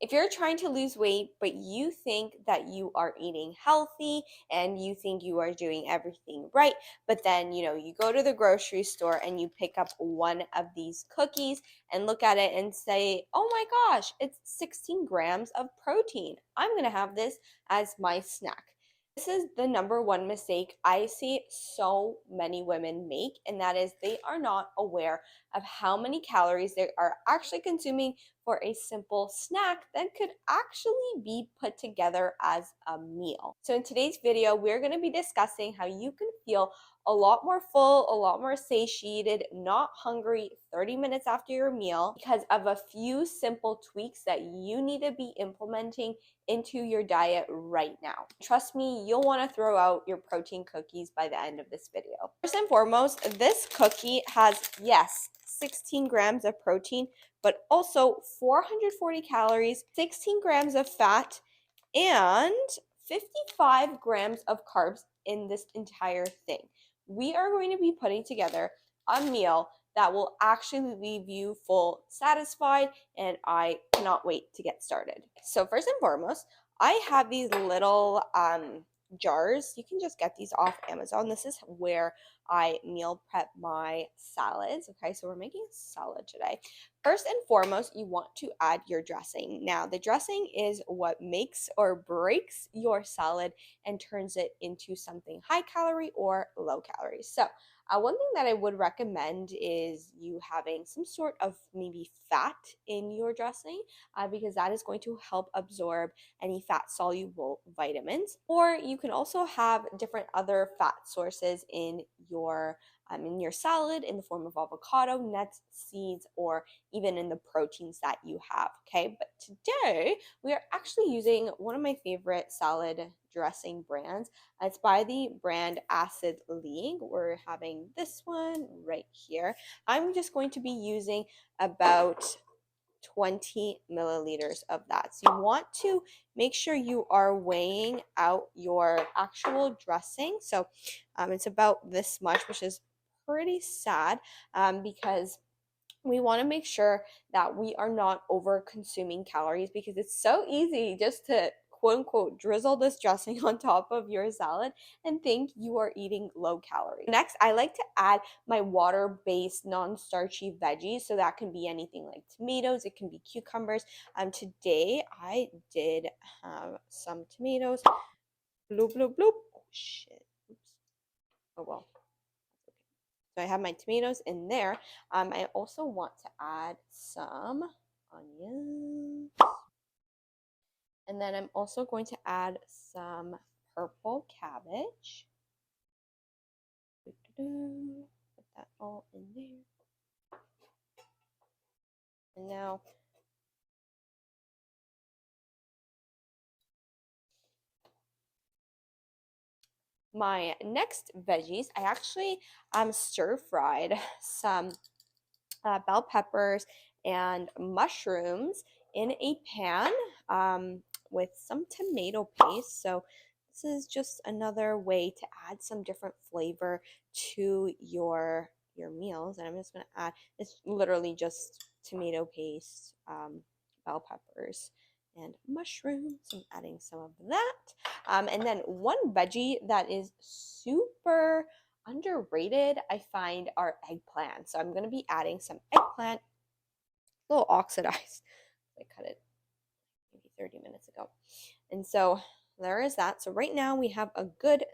If you're trying to lose weight, but you think that you are eating healthy and you think you are doing everything right, but then, you go to the grocery store and you pick up one of these cookies and look at it and say, oh my gosh, it's 16 grams of protein. I'm going to have this as my snack. This is the number one mistake I see so many women make, and that is they are not aware of how many calories they are actually consuming for a simple snack that could actually be put together as a meal. So in today's video, we're going to be discussing how you can feel a lot more full, a lot more satiated, not hungry 30 minutes after your meal because of a few simple tweaks that you need to be implementing into your diet right now. Trust me, you'll want to throw out your protein cookies by the end of this video. First and foremost, this cookie has, yes, 16 grams of protein, but also 440 calories, 16 grams of fat, and 55 grams of carbs in this entire thing. We are going to be putting together a meal that will actually leave you full satisfied, and I cannot wait to get started. So first and foremost, I have these little jars. You can just get these off Amazon. This is where I meal prep my salads. Okay, so we're making a salad today. First and foremost, you want to add your dressing. Now, the dressing is what makes or breaks your salad and turns it into something high calorie or low calorie. So, one thing that I would recommend is you having some sort of maybe fat in your dressing because that is going to help absorb any fat soluble vitamins. Or you can also have different other fat sources in your salad in the form of avocado, nuts, seeds, or even in the proteins that you have. Okay, but today we are actually using one of my favorite salad dressing brands. It's by the brand Acid League. We're having this one right here. I'm just going to be using about 20 milliliters of that. So you want to make sure you are weighing out your actual dressing. So it's about this much, which is pretty sad because we want to make sure that we are not over consuming calories because it's so easy just to quote unquote drizzle this dressing on top of your salad and think you are eating low calorie. Next, I like to add my water-based non-starchy veggies. So that can be anything like tomatoes, it can be cucumbers. Today I did have some tomatoes. Bloop, bloop, bloop. Oh shit. Oops. Oh well. So I have my tomatoes in there. I also want to add some onions. And then I'm also going to add some purple cabbage. Put that all in there. And now my next veggies, I actually stir fried some bell peppers and mushrooms in a pan with some tomato paste. So this is just another way to add some different flavor to your meals. And I'm just going to add, it's literally just tomato paste, bell peppers, and mushrooms. I'm adding some of that. And then one veggie that is super underrated, I find, are eggplant. So I'm going to be adding some eggplant, a little oxidized. I cut it maybe 30 minutes ago. And so there is that. So right now we have a good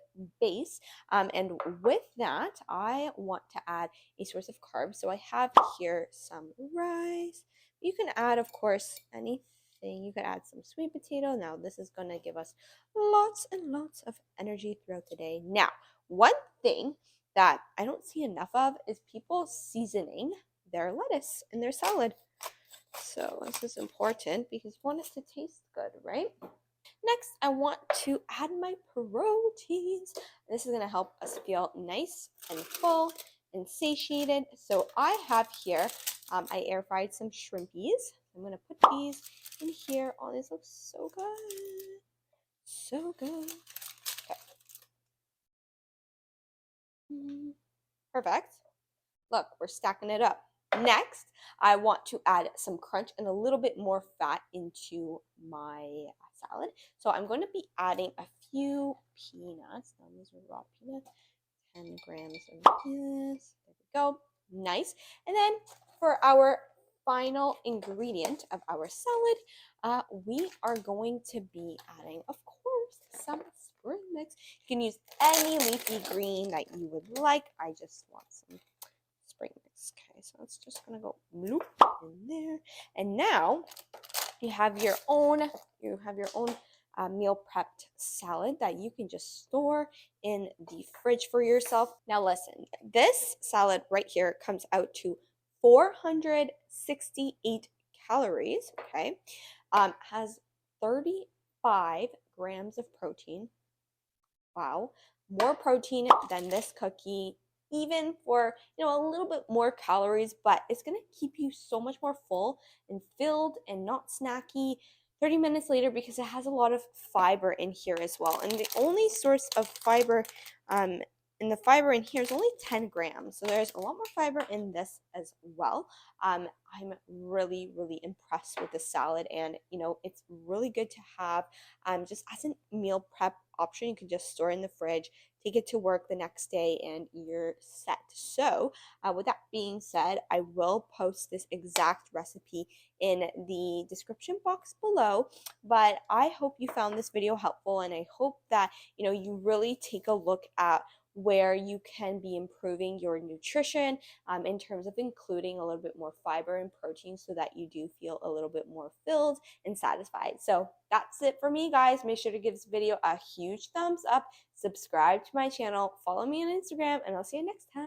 base. And with that, I want to add a source of carbs. So I have here some rice. You can add, of course, anything. You could add some sweet potato. Now this is going to give us lots and lots of energy throughout the day. Now, one thing that I don't see enough of is people seasoning their lettuce in their salad. So this is important because you want it to taste good, right? Next, I want to add my proteins. This is going to help us feel nice and full and satiated. So I have here, I air fried some shrimpies. I'm going to put these in here. Oh, this looks so good. So good. Okay. Perfect. Look, we're stacking it up. Next, I want to add some crunch and a little bit more fat into my salad. So I'm going to be adding a few peanuts. Now these are raw peanuts. 10 grams of this. There we go. Nice. And then for our final ingredient of our salad, we are going to be adding, of course, some spring mix. You can use any leafy green that you would like. I just want some spring mix. Okay, so it's just gonna go bloop in there. And now you have your own meal prepped salad that you can just store in the fridge for yourself. Now listen, this salad right here comes out to 468 calories. Okay, has 35 grams of protein. Wow, more protein than this cookie, even for a little bit more calories, but it's gonna keep you so much more full and filled and not snacky 30 minutes later because it has a lot of fiber in here as well. And the only source of fiber um in the fiber in here is only 10 grams. So there's a lot more fiber in this as well. I'm really, really impressed with the salad, and it's really good to have just as a meal prep option. You can just store in the fridge, take it to work the next day, and you're set. So, with that being said, I will post this exact recipe in the description box below. But I hope you found this video helpful, and I hope that you really take a look at where you can be improving your nutrition in terms of including a little bit more fiber and protein so that you do feel a little bit more filled and satisfied. So that's it for me, guys. Make sure to give this video a huge thumbs up, subscribe to my channel, follow me on Instagram, and I'll see you next time.